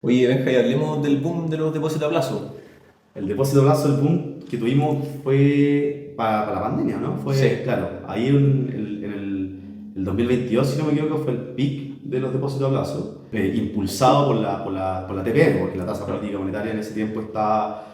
Oye, Benja, y hablemos del boom de los depósitos a plazo. El depósito a plazo, el boom que tuvimos fue para la pandemia, ¿no? Sí, Fue, claro, ahí en el 2022, si no me equivoco, fue el pic de los depósitos a plazo, impulsado por la TPM, porque la tasa claro. política monetaria en ese tiempo estaba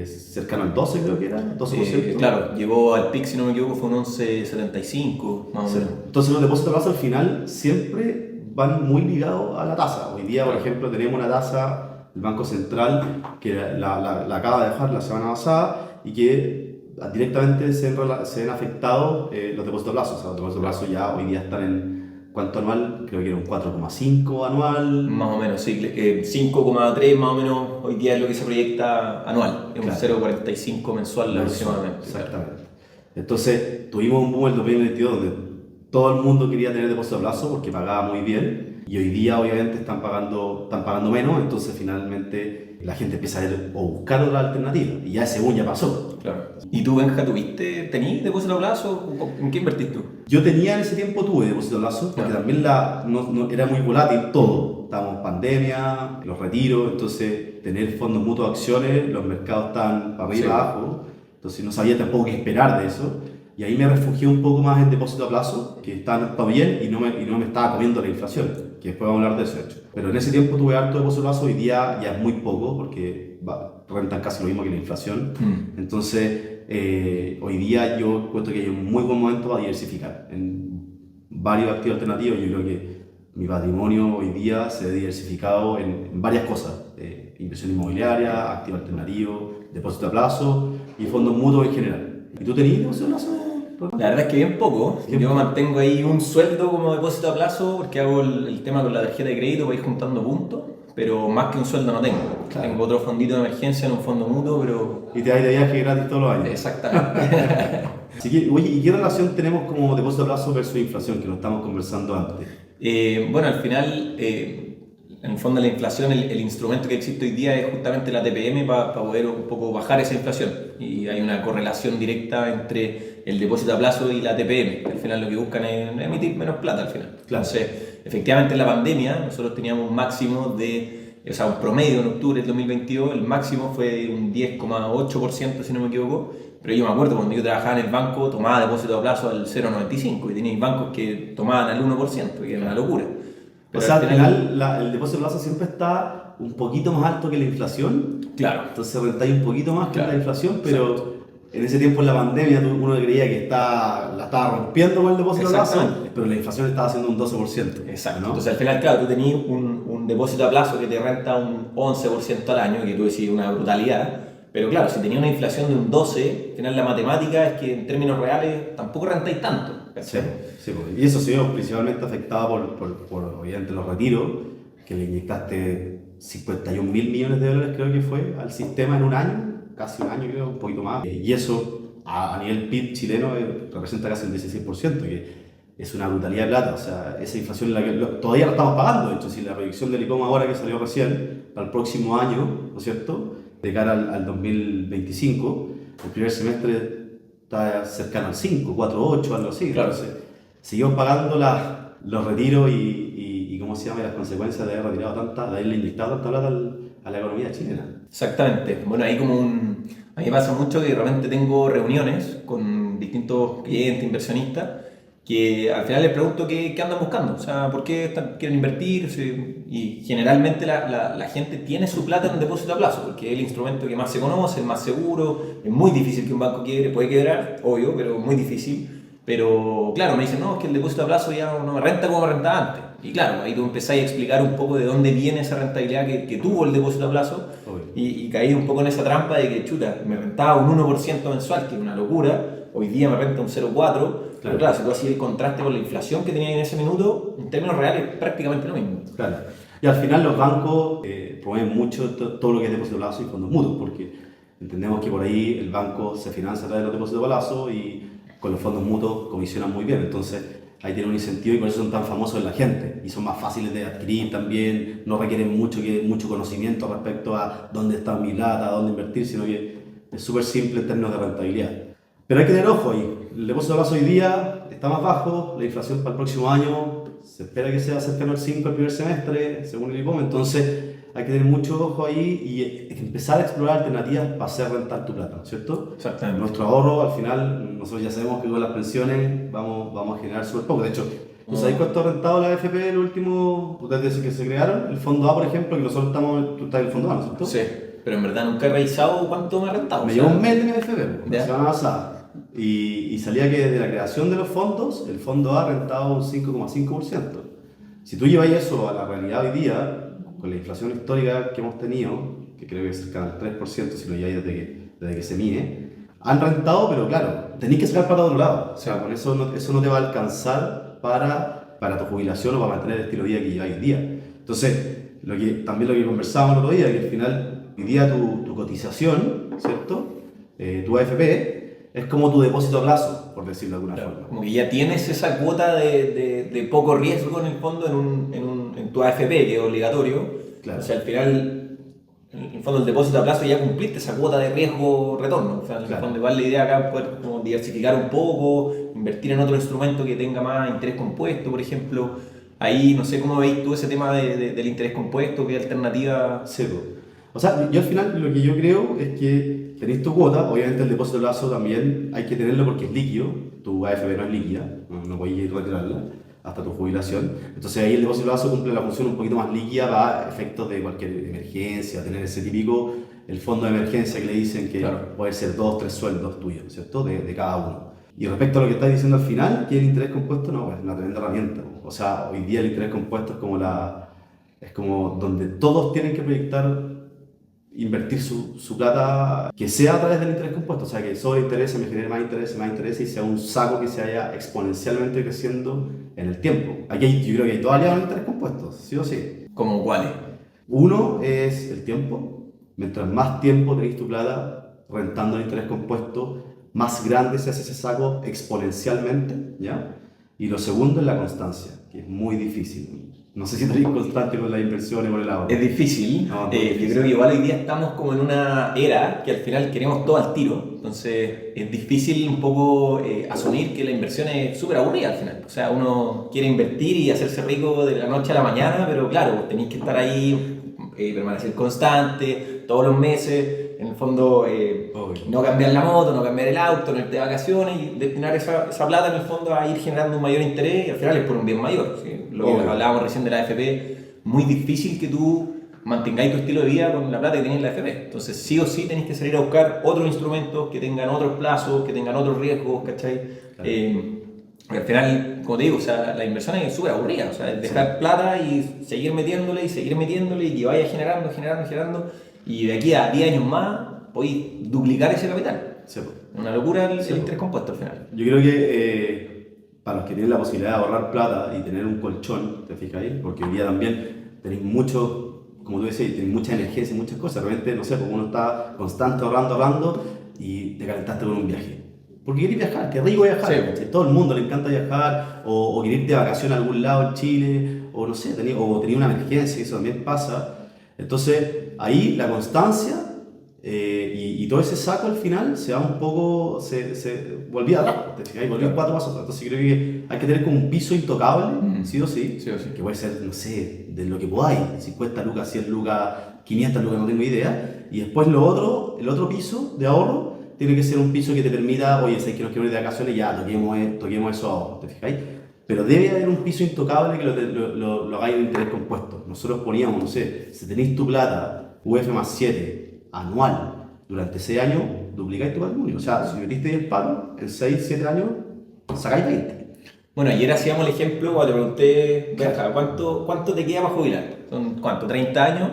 cercano al 12, creo que era, 12%. Claro, llegó al pic, si no me equivoco, fue un 11,75 más o Sí. menos. Entonces los depósitos a plazo al final siempre van muy ligados a la tasa. Hoy día, por Claro. ejemplo, tenemos una tasa del Banco Central que la acaba de dejar la semana pasada y que directamente se ven afectados los depósitos a plazo. O sea, los depósitos a plazo ya hoy día están en cuánto anual, creo que era un 4,5 anual. Más o menos, sí, 5,3 más o menos hoy día es lo que se proyecta anual, es un Claro. 0,45 mensual Mensual, aproximadamente. Claro. exactamente. Entonces, tuvimos un boom en el 2022 donde todo el mundo quería tener depósito a plazo porque pagaba muy bien y hoy día obviamente están pagando menos, entonces finalmente la gente empieza a ver o buscar otra alternativa y ya ese boom ya pasó. Claro. ¿Y tú, Benja, tenías depósito a plazo? ¿En qué invertís tú? Yo tenía en ese tiempo, tuve depósito a plazo porque Ya. también era muy volátil todo. Estábamos en pandemia, los retiros, entonces tener fondos mutuos de acciones, los mercados estaban para arriba y Sí. para abajo, entonces no sabía tampoco qué esperar de eso. Y ahí me refugié un poco más en depósito a plazo, que está bien y no me estaba comiendo la inflación, que después vamos a hablar de eso, de hecho. Pero en ese tiempo tuve harto depósito a plazo, hoy día ya es muy poco, porque rentan casi lo mismo que la inflación. Entonces, hoy día yo encuentro que hay un muy buen momento para diversificar en varios activos alternativos. Yo creo que mi patrimonio hoy día se ve diversificado en varias cosas: inversión inmobiliaria, activo alternativo, depósito a plazo y fondos mutuos en general. ¿Y tú tenías depósito a plazo, Rolando? La verdad es que bien poco. Bien Yo poco. mantengo ahí un sueldo como depósito a plazo porque hago el tema con la tarjeta de crédito para ir juntando puntos, pero más que un sueldo no tengo. Claro. Tengo otro fondito de emergencia en un fondo mutuo, pero Y te vas de viaje gratis todos los años. exactamente. Así que, oye, ¿y qué relación tenemos como depósito a plazo versus inflación, que lo estamos conversando antes? Bueno, al final, en el fondo la inflación, el instrumento que existe hoy día es justamente la TPM para poder un poco bajar esa inflación. Y hay una correlación directa entre el depósito a plazo y la TPM. Al final lo que buscan es emitir menos plata al final. Claro. Entonces, efectivamente en la pandemia nosotros teníamos un máximo o sea, un promedio en octubre del 2022, el máximo fue un 10,8% si no me equivoco. Pero yo me acuerdo cuando yo trabajaba en el banco, tomaba depósito a plazo al 0,95 y tenía bancos que tomaban al 1%, que era una locura. O Pero sea, al final el depósito a plazo siempre está un poquito más alto que la inflación, claro, entonces rentáis un poquito más que claro, la inflación, pero en ese tiempo en la pandemia uno creía que la estaba rompiendo con el depósito a plazo, exactamente. pero la inflación estaba haciendo un 12%, Exacto. ¿no? Entonces al final, claro, tú tenías un depósito a plazo que te renta un 11% al año, que tú decís una brutalidad. Pero claro, si tenías una inflación de un 12, al final la matemática es que en términos reales tampoco rentáis tanto. Sí, ¿Cachai? sí, y eso se vio principalmente afectado por obviamente los retiros, que le inyectaste 51 mil millones de dólares, creo que fue, al sistema en un año, casi un año creo, un poquito más. Y eso a nivel PIB chileno representa casi el 16%, que es una brutalidad de plata. O sea, esa inflación todavía la estamos pagando. De hecho, si la proyección del ICOM ahora que salió recién, para el próximo año, ¿no es cierto?, de cara al 2025, el primer semestre está cercano al 5, 4, 8, algo así. Claro. Entonces, seguimos pagando los retiros y ¿cómo se llama? Las consecuencias de haber de haberle inyectado tanta plata a la economía chilena. Exactamente. Bueno, ahí a mí me pasa mucho que de repente tengo reuniones con distintos clientes, inversionistas, que al final les pregunto qué andan buscando, o sea, por qué quieren invertir, y generalmente la gente tiene su plata en un depósito a plazo, porque es el instrumento que más se conoce, el más seguro, es muy difícil que un banco quiebre, puede quebrar, obvio, pero muy difícil. Pero claro, me dicen, no, es que el depósito a plazo ya no me renta como me rentaba antes. Y claro, ahí tú empezás a explicar un poco de dónde viene esa rentabilidad que tuvo el depósito a plazo, Obvio. y caí un poco en esa trampa de que, chuta, me rentaba un 1% mensual, que es una locura, hoy día me renta un 0,4%, pero claro, si tú hacías el contraste con la inflación que tenía en ese minuto, en términos reales, prácticamente lo mismo. Claro. Y al final los bancos promueven mucho todo lo que es depósito a plazo y fondos mutuos, porque entendemos que por ahí el banco se financia a través de los depósitos a plazo y con los fondos mutuos comisionan muy bien. Entonces ahí tienen un incentivo y por eso son tan famosos en la gente y son más fáciles de adquirir también, no requieren mucho conocimiento respecto a dónde está mi plata, dónde invertir, sino que es súper simple en términos de rentabilidad. Pero hay que tener ojo ahí. El depósito a plazo hoy día está más bajo, la inflación para el próximo año se espera que sea cercano al 5 el primer semestre, según el IPOM, entonces hay que tener mucho ojo ahí y empezar a explorar alternativas para hacer rentar tu plata, ¿no es cierto? Exactamente. Nuestro ahorro, al final, nosotros ya sabemos que con las pensiones vamos a generar súper poco. De hecho, ¿tú sabes cuánto ha rentado la AFP el último, desde que se crearon? El Fondo A, por ejemplo, que nosotros tú estás en el Fondo A, ¿no es cierto? Sí, pero en verdad nunca he revisado cuánto me ha rentado. Me llevó un mes de mi AFP, ¿Ya? la semana pasada. Y salía que desde la creación de los fondos, el Fondo A ha rentado un 5,5%. Si tú llevas eso a la realidad hoy día, con la inflación histórica que hemos tenido, que creo que es cercana al 3%, si lo lleváis desde que se mide, han rentado, pero claro, tenéis que sacar para otro lado. O sea, con eso no te va a alcanzar para tu jubilación o para mantener el estilo de vida que lleváis hoy día. Entonces, también lo que conversábamos el otro día, que al final, hoy día tu cotización, ¿cierto? Tu AFP, es como tu depósito a plazo, por decirlo de alguna forma. Como que ya tienes esa cuota de poco riesgo en el fondo en tu AFP, que es obligatorio. Claro. O sea, al final, en el fondo, el depósito a plazo ya cumpliste esa cuota de riesgo-retorno. O sea, en el fondo, igual la idea acá es poder como diversificar un poco, invertir en otro instrumento que tenga más interés compuesto, por ejemplo. Ahí, no sé cómo veis tú ese tema del interés compuesto, qué alternativa. Cero. O sea, yo al final lo que yo creo es que tenéis tu cuota, obviamente el depósito de plazo también hay que tenerlo porque es líquido, tu AFP no es líquida, no podéis retirarla hasta tu jubilación. Entonces ahí el depósito de plazo cumple la función un poquito más líquida para efectos de cualquier emergencia, tener ese típico, el fondo de emergencia que le dicen que puede ser 2, 3 sueldos tuyos, ¿cierto? De cada uno. Y respecto a lo que estáis diciendo al final, que el interés compuesto no, es una tremenda herramienta. O sea, hoy día el interés compuesto es como donde todos tienen que proyectar invertir su plata, que sea a través del interés compuesto, o sea, que sobre interés me genere más interés y sea un saco que se vaya exponencialmente creciendo en el tiempo. Aquí yo creo que hay dos aliados en interés compuestos, sí o sí. ¿Cómo cuáles? Uno es el tiempo. Mientras más tiempo tenéis tu plata rentando el interés compuesto, más grande se hace ese saco exponencialmente, ¿ya? Y lo segundo es la constancia, que es muy difícil. No sé si tenéis constante con las inversiones o con el ahorro. Es difícil. No, Yo creo que igual hoy día estamos como en una era que al final queremos todo al tiro. Entonces es difícil un poco asumir que la inversión es súper aburrida al final. O sea, uno quiere invertir y hacerse rico de la noche a la mañana, pero claro, tenéis que estar ahí, permanecer constante, todos los meses. En el fondo, no cambiar la moto, no cambiar el auto, no irte de vacaciones y destinar esa plata en el fondo a ir generando un mayor interés y al final es por un bien mayor. ¿Sí? Lo que hablábamos recién de la AFP, muy difícil que tú mantengáis tu estilo de vida con la plata que tenéis en la AFP. Entonces, sí o sí tenéis que salir a buscar otros instrumentos que tengan otros plazos, que tengan otros riesgos, ¿cachai? Claro. Al final, como te digo, o sea, la inversión es súper aburrida. O sea, es dejar plata y seguir metiéndole y que vaya generando. Y de aquí a 10 años más podéis duplicar ese capital. Sí. Una locura el interés compuesto al final. Yo creo que para los que tienen la posibilidad de ahorrar plata y tener un colchón, ¿te fijas ahí? Porque hoy día también tenéis mucho, como tú decías, tenéis mucha emergencia, muchas cosas. Realmente, no sé, porque uno está constante ahorrando y te calentaste con un viaje. Porque querés viajar, qué rico viajar. Sí. Todo el mundo le encanta viajar, o querer irte de vacaciones a algún lado en Chile, o no sé, tenía una emergencia, eso también pasa. Entonces, ahí la constancia y todo ese saco al final se va un poco, se volvía atrás, ¿te fijas? Volvió 4 pasos atrás. Entonces, creo que hay que tener como un piso intocable, sí o sí, que puede ser, no sé, de lo que podáis, 50 lucas, 100 lucas, 500 lucas, no tengo idea. Y después el otro piso de ahorro tiene que ser un piso que te permita, oye, si que nos queremos ir de vacaciones, ya toquemos esos ahorros, ¿te fijáis? Pero debe haber un piso intocable que lo hagáis en interés compuesto. Nosotros poníamos, no sé, si tenéis tu plata UF más 7 anual durante 6 años, duplicáis tu patrimonio. O sea, si metiste 10 palos, en 6, 7 años, sacáis 20. Bueno, ayer hacíamos el ejemplo cuando te pregunté, Benja, ¿cuánto te queda para jubilar? ¿Son cuánto? ¿30 años?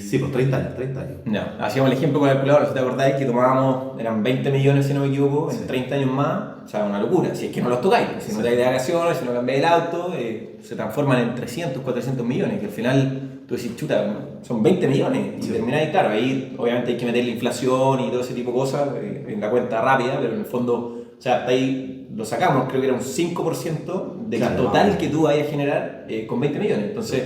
Sí, pues 30 años. No, hacíamos el ejemplo con la calculadora, si te acordáis que tomábamos, eran 20 millones si no me equivoco, en 30 años más, o sea, una locura, si es que no los tocáis, si no te vais de vacaciones, si no cambiáis el auto, se transforman en 300, 400 millones, que al final tú decís, chuta, son 20 millones, y termináis, claro, ahí obviamente hay que meter la inflación y todo ese tipo de cosas en la cuenta rápida, pero en el fondo, o sea, ahí lo sacamos, creo que era un 5% del total que tú vayas a generar con 20 millones, entonces...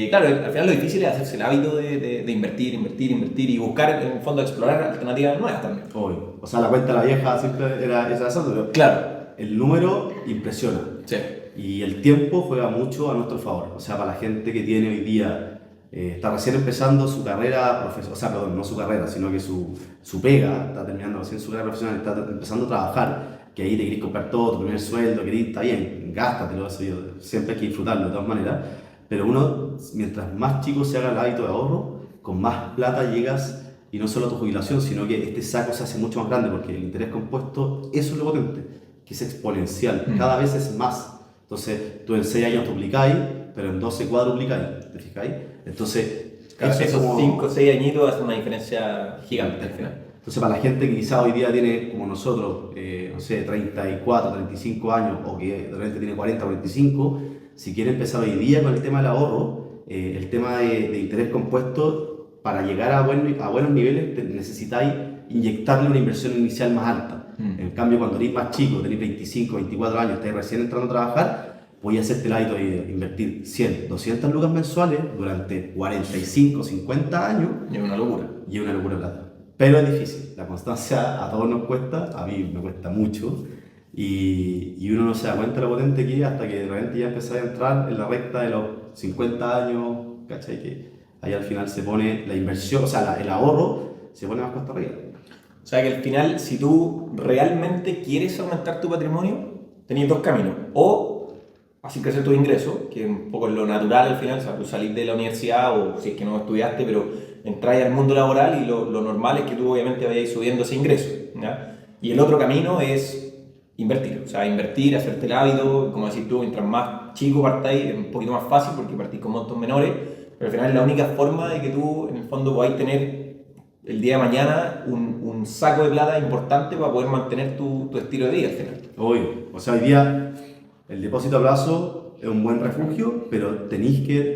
claro, al final lo difícil es hacerse el hábito de invertir y buscar, en el fondo, explorar alternativas nuevas también. Obvio. O sea, la cuenta de la vieja siempre era esa, pero claro, el número impresiona. Sí. Y el tiempo juega mucho a nuestro favor. O sea, para la gente que tiene hoy día está recién empezando su carrera profesional, o sea, perdón, no su carrera, sino que su pega, está terminando recién su carrera profesional, está empezando a trabajar, que ahí te querés comprar todo, tu primer sueldo, querés, está bien, gástatelo, eso yo, siempre hay que disfrutarlo de todas maneras, pero uno, mientras más chico se haga el hábito de ahorro, con más plata llegas, y no solo a tu jubilación, sino que este saco se hace mucho más grande, porque el interés compuesto, eso es lo potente, que es exponencial, cada vez es más. Entonces, tú en 6 años duplicáis, pero en 12 cuadruplicáis, ¿te fijáis? Entonces, Claro, eso es esos como... 5 o 6 añitos hacen una diferencia gigante al final. Entonces, para la gente que quizá hoy día tiene, como nosotros, no sé, 34, 35 años, o que de repente tiene 40, 45, si quiere empezar hoy día con el tema del ahorro, el tema de interés compuesto, para llegar a buenos niveles necesitáis inyectarle una inversión inicial más alta. En cambio, cuando eres más chico, tenéis 25, 24 años, estáis recién entrando a trabajar, voy a hacerte el hábito de invertir 100, 200 lucas mensuales durante 45, 50 años. Y es una locura. Y es una locura de plata. Pero es difícil. La constancia a todos nos cuesta, a mí me cuesta mucho. Y uno no se da cuenta de lo potente que es hasta que de repente ya empieza a entrar en la recta de los 50 años, ¿cachai? Que ahí al final se pone la inversión, o sea, el ahorro se pone más cuesta arriba. O sea que al final, si tú realmente quieres aumentar tu patrimonio, tenéis dos caminos. O hacer crecer tus ingresos, que es un poco lo natural al final, o sea, tú salís de la universidad o si es que no estudiaste, pero entráis al mundo laboral y lo normal es que tú obviamente vayas subiendo ese ingreso, ¿ya? Y el otro camino es invertir, o sea, invertir, hacerte el hábito, como decís tú, mientras más chico partáis es un poquito más fácil porque partís con montos menores, pero al final es la única forma de que tú en el fondo podáis tener el día de mañana un saco de plata importante para poder mantener tu estilo de vida al final. Obvio. O sea, hoy día el depósito a plazo es un buen refugio, pero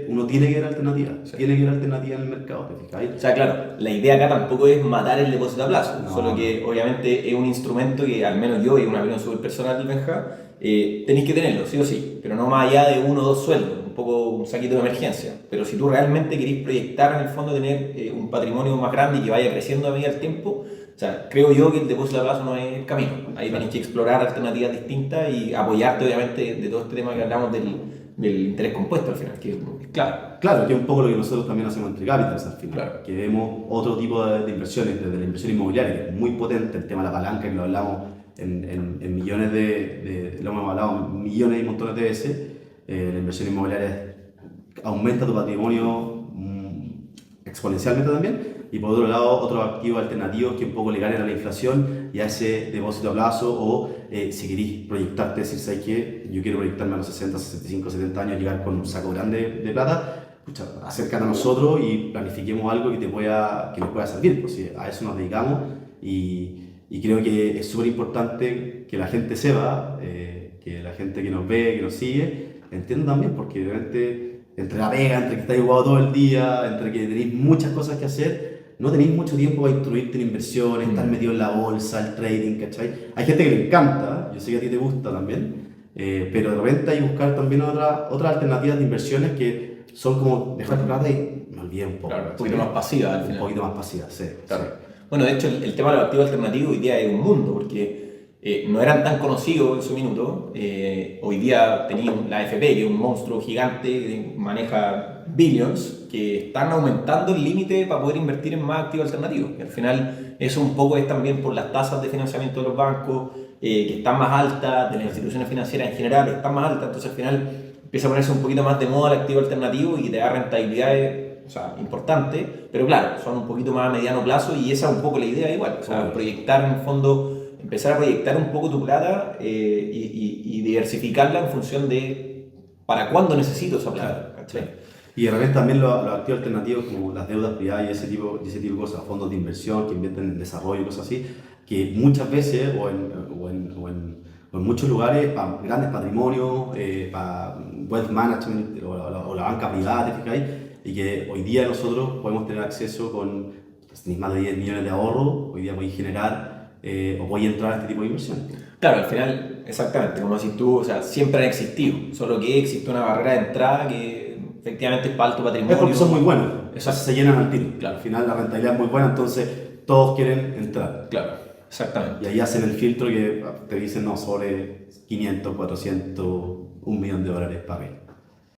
uno tiene que ver alternativas. Sí. Tiene que ver alternativas en el mercado, ¿te fijáis? O sea, claro, la idea acá tampoco es matar el depósito a plazo, No. solo que obviamente es un instrumento que al menos yo, y una opinión súper personal del Benja, tenéis que tenerlo, sí o sí, pero no más allá de 1 o 2 sueldos, un poco un saquito de emergencia. Pero si tú realmente querés proyectar en el fondo tener un patrimonio más grande y que vaya creciendo a medida del tiempo, o sea, creo yo que el depósito a plazo no es el camino. Ahí tenés que explorar alternativas distintas y apoyarte obviamente de todo este tema que hablamos del interés compuesto al final, que es clave. Claro, que es un poco lo que nosotros también hacemos entre Capitals al final, Claro. Que vemos otro tipo de inversiones, desde la inversión inmobiliaria, que es muy potente, el tema de la palanca, que lo hablamos en millones lo hemos hablado millones y montones de veces. La inversión inmobiliaria aumenta tu patrimonio exponencialmente también, y por otro lado otros activos alternativos que un poco le ganen a la inflación y a ese depósito a plazo, o si queréis proyectarte, decir, ¿sabes qué? Yo quiero proyectarme a los 60, 65, 70 años, llegar con un saco grande de plata. Pucha, acércate a nosotros y planifiquemos algo que les pueda servir, pues a eso nos dedicamos, y creo que es súper importante que la gente sepa, que la gente que nos ve, que nos sigue, entienda también, porque obviamente entre la pega, entre que estáis jugado todo el día, entre que tenéis muchas cosas que hacer, no tenéis mucho tiempo para instruirte en inversiones, estar metido en la bolsa, el trading, ¿cachai? Hay gente que le encanta, yo sé que a ti te gusta también, pero de repente hay que buscar también otras alternativas de inversiones que son como dejar plata y me olvidé un poco. Claro, un poquito más pasiva al final. Un poquito más pasiva, sí. Claro. Sí. Bueno, de hecho, el tema de los activos alternativos hoy día es un mundo, porque no eran tan conocidos en su minuto. Hoy día tenían la AFP, que es un monstruo gigante que maneja billions, que están aumentando el límite para poder invertir en más activos alternativos. Y al final, eso un poco es también por las tasas de financiamiento de los bancos, que están más altas, de las instituciones financieras en general, están más altas. Entonces, al final, empieza a ponerse un poquito más de moda el activo alternativo y te da rentabilidades, o sea, importante, pero claro, son un poquito más a mediano plazo, y esa es un poco la idea igual, o sea, proyectar en el fondo, empezar a proyectar un poco tu plata y diversificarla en función de para cuándo necesito esa plata, ¿cachai? Y de repente también los activos alternativos como las deudas privadas y ese tipo de cosas, fondos de inversión que invierten en desarrollo y cosas así, que muchas veces o en muchos lugares para grandes patrimonios, para wealth management o la banca privada, ¿te fijáis? Y que hoy día nosotros podemos tener acceso con, pues, tenéis más de 10 millones de ahorros, hoy día podéis generar o podéis entrar a este tipo de inversión. Claro, al final, exactamente, como decís tú, o sea, siempre han existido, solo que existe una barrera de entrada que efectivamente es para alto patrimonio. Es porque son muy buenos, Exacto. Se llenan al tiro. Claro. Al final la rentabilidad es muy buena, entonces todos quieren entrar. Claro, exactamente. Y ahí hacen el filtro que te dicen, no, sobre 500, 400, $1 millón para arriba.